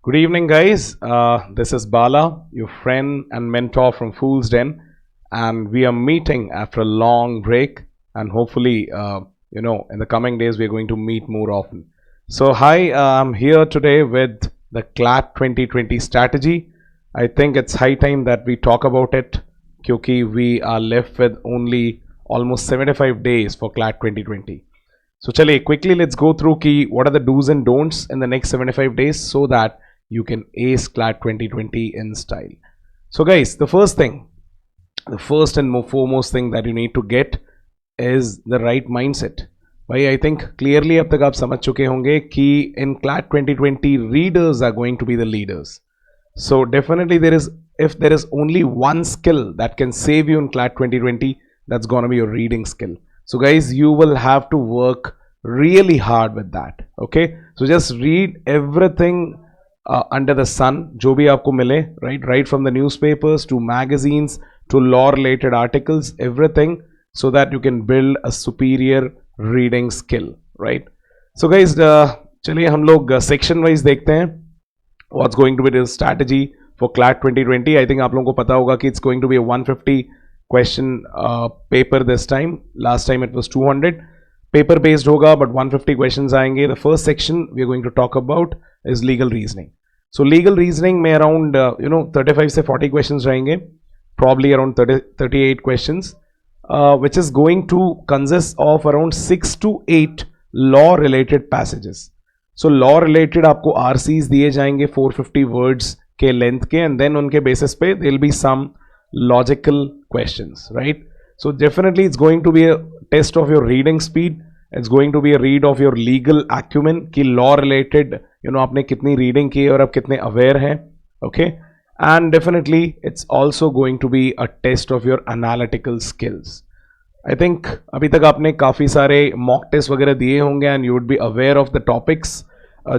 Good evening, guys. This is Bala, your friend and mentor from FoolsDen, and we are meeting after a long break. And hopefully, in the coming days, we're going to meet more often. So, hi, I'm here today with the Clat 2020 strategy. I think it's high time that we talk about it, because we are left with only almost 75 days for Clat 2020. So, chale, quickly let's go through what are the do's and don'ts in the next 75 days so that you can ace Clat 2020 in style. So guys, the first and foremost thing that you need to get is the right mindset. भाई I think clearly अब तक आप समझ चुके होंगे कि in Clat 2020 readers are going to be the leaders. So definitely if there is only one skill that can save you in Clat 2020, that's gonna be your reading skill. So guys, you will have to work really hard with that. Okay, so just read everything under the sun, जो भी आपको मिले, right from the newspapers to magazines to law related articles, everything, so that you can build a superior reading skill, right? So guys, चलिए हम लोग section wise देखते हैं what's going to be the strategy for Clat 2020. I think आप लोगों को पता होगा कि it's going to be a 150 question paper this time. Last time it was 200. Paper based होगा but 150 questions आएंगे. The first section we are going to talk about is legal reasoning. So legal reasoning में around 35 से 40 questions रहेंगे, probably around 38 questions, which is going to consist of around 6 to 8 law related passages. So law related आपको RCs दिए जाएंगे 450 words के length के, and then उनके basis पे there will be some logical questions, right? So definitely it's going to be a test of your reading speed. It's going to be a read of your legal acumen कि law related आपने कितनी reading की और आप कितने aware हैं. Okay, and definitely it's also going to be a test of your analytical skills. I think अभी तक आपने काफ़ी सारे mock test वगैरह दिए होंगे and you would be aware of the topics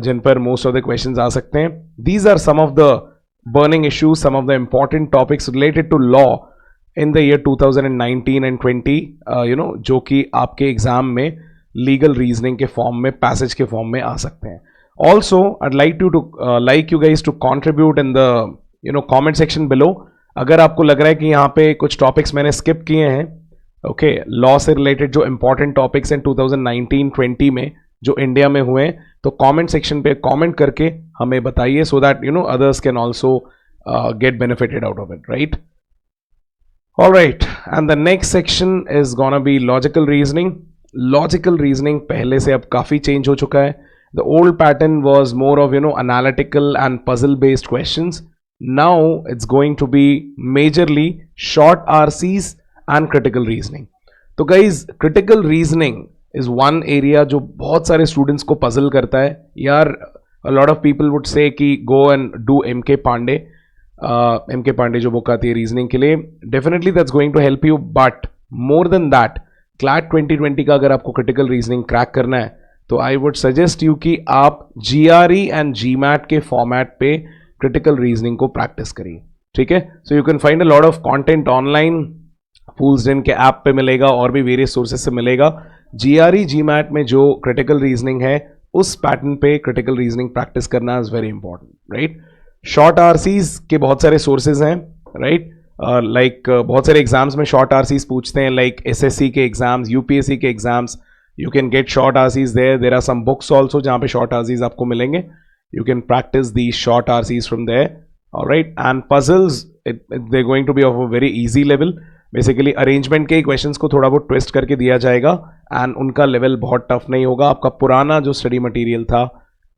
जिन पर most of the questions आ सकते हैं. These are some of the burning issues, some of the important topics related to law in the year 2019 and 20, जो कि आपके exam में legal reasoning के form में, passage के फॉर्म में आ सकते हैं. Also I'd like you guys to contribute in the comment section below. अगर आपको लग रहा है कि यहाँ पे कुछ टॉपिक्स मैंने स्किप किए हैं, ओके, लॉ से रिलेटेड जो इंपॉर्टेंट टॉपिक्स हैं 2019-20 में जो इंडिया में हुए, तो कमेंट सेक्शन पे कमेंट करके हमें बताइए, so that others can also get benefited out of it, right? Alright, and the next section is gonna be logical reasoning. Logical reasoning पहले से अब काफ़ी change हो चुका है. The old pattern was more of analytical and puzzle based questions. Now it's going to be majorly short RCs and critical reasoning. तो guys, critical reasoning is one area जो बहुत सारे students को puzzle करता है. यार, a lot of people would say कि go and do MK Pandey जो बुक आती है रीजनिंग के लिए, definitely that's going to help you, but more than that CLAT 2020 का अगर आपको क्रिटिकल रीजनिंग क्रैक करना है तो आई वुड सजेस्ट यू कि आप GRE एंड GMAT के फॉर्मेट पे क्रिटिकल रीजनिंग को प्रैक्टिस करिए, ठीक है? So you can find a lot of content online, FoolsDen के ऐप पे मिलेगा और भी वेरियस सोर्सेज से मिलेगा. GRE GMAT में जो क्रिटिकल रीजनिंग है उस पैटर्न पे क्रिटिकल रीजनिंग प्रैक्टिस करना is very important, right? Short RCs के बहुत सारे सोर्सेज हैं, राइट? लाइक बहुत सारे एग्जाम्स में शॉर्ट आरसीज पूछते हैं, लाइक SSC के एग्जाम्स, UPSC के exams. You can get short RCs there are some books also जहाँ पे शॉर्ट आरसीज आपको मिलेंगे. You can practice the short RCs from there, alright? And puzzles they going to be of a very easy level. Basically arrangement के questions को थोड़ा बहुत twist करके दिया जाएगा एंड उनका लेवल बहुत टफ नहीं होगा. आपका पुराना जो स्टडी मटीरियल था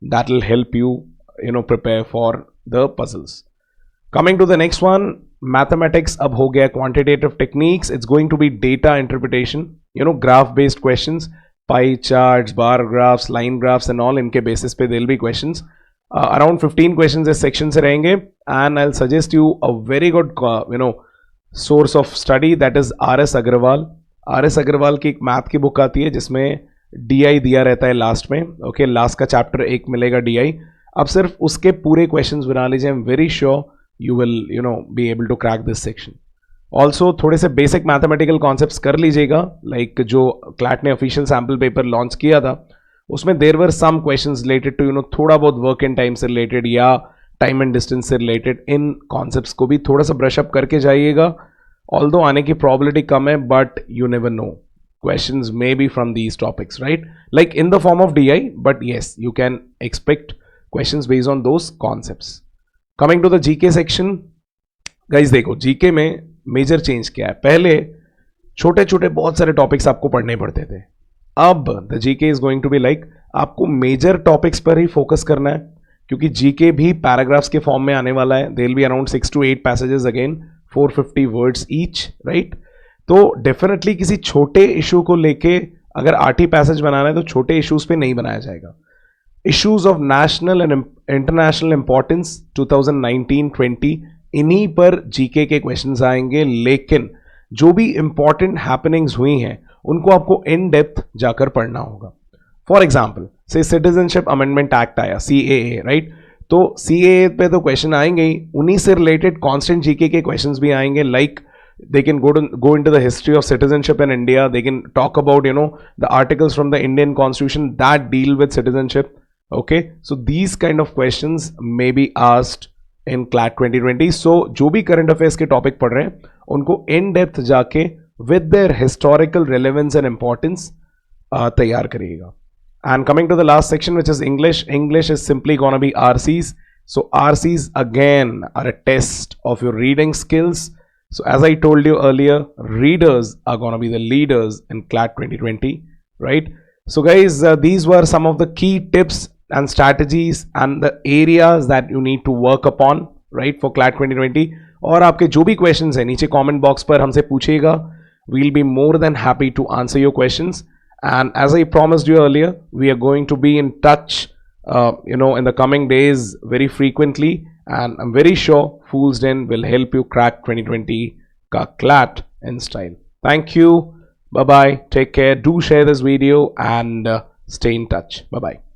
that will help you prepare for the puzzles. Coming to the next one, mathematics अब हो गया quantitative techniques. It's going to be data interpretation, graph based questions, pie charts, bar graphs, line graphs and all. इनके basis पे there will be questions. Around 15 questions इस section से रहेंगे and I'll suggest you a very good source of study, that is RS Agrawal. RS Agrawal की एक math की book आती है जिसमें DI दिया रहता है लास्ट में, ओके? लास्ट का चैप्टर एक मिलेगा DI. अब सिर्फ उसके पूरे क्वेश्चंस बना लीजिए. I am very sure you will be able to crack this section. Also थोड़े से बेसिक मैथमेटिकल कॉन्सेप्ट्स कर लीजिएगा, लाइक जो क्लैट ने ऑफिशियल सैम्पल पेपर लॉन्च किया था उसमें there were some questions related to थोड़ा बहुत वर्क इन टाइम से रिलेटेड या टाइम एंड डिस्टेंस से रिलेटेड इन कॉन्सेप्ट्स को भी थोड़ा सा ब्रश अप करके जाइएगा. ऑल्दो आने की प्रॉबिलिटी कम है, but you never know, questions may be from these topics, right? Like in the form of DI, but yes, you can expect questions based on those concepts. Coming to the GK section, guys देखो GK में major change क्या है. पहले छोटे छोटे बहुत सारे topics आपको पढ़ने पड़ते थे. अब the GK is going to be like आपको मेजर टॉपिक्स पर ही फोकस करना है, क्योंकि जीके भी पैराग्राफ्स के फॉर्म में आने वाला है. They will be around 6 to 8 passages again, 450 words each, right? तो डेफिनेटली किसी छोटे इशू को लेके अगर आरटी पैसेज बनाना है तो छोटे इश्यूज पे नहीं बनाया जाएगा. Issues of national and international importance 2019-20 इन्हीं पर जीके के क्वेश्चंस आएंगे. लेकिन जो भी इंपॉर्टेंट हैपनिंग्स हुई हैं उनको आपको इन डेप्थ जाकर पढ़ना होगा. फॉर एग्जाम्पल से सिटीजनशिप अमेंडमेंट एक्ट आया, CAA, राइट? तो CAA पे तो क्वेश्चन आएंगे ही, उन्हीं से रिलेटेड कॉन्स्टेंट जीके के क्वेश्चंस भी आएंगे. Like they can go into the history of citizenship in India. They can talk about, you know, the articles from the Indian Constitution that deal with citizenship. Okay, so these kind of questions may be asked in CLAT 2020. So जो भी current affairs के topic पढ़ रहे हैं उनको in depth जाके with their historical relevance and importance तैयार करिएगा. And coming to the last section, which is English. English is simply gonna be RCs. So RCs again are a test of your reading skills. So as I told you earlier, readers are going to be the leaders in CLAT 2020, right? So guys, these were some of the key tips and strategies and the areas that you need to work upon, right, for CLAT 2020. और आपके जो भी questions हैं नीचे comment box पर हमसे पूछिएगा. We'll be more than happy to answer your questions. And as I promised you earlier, we are going to be in touch, in the coming days very frequently. And I'm very sure FoolsDen will help you crack 2020 ka CLAT in style. Thank you. Bye-bye. Take care. Do share this video and stay in touch. Bye-bye.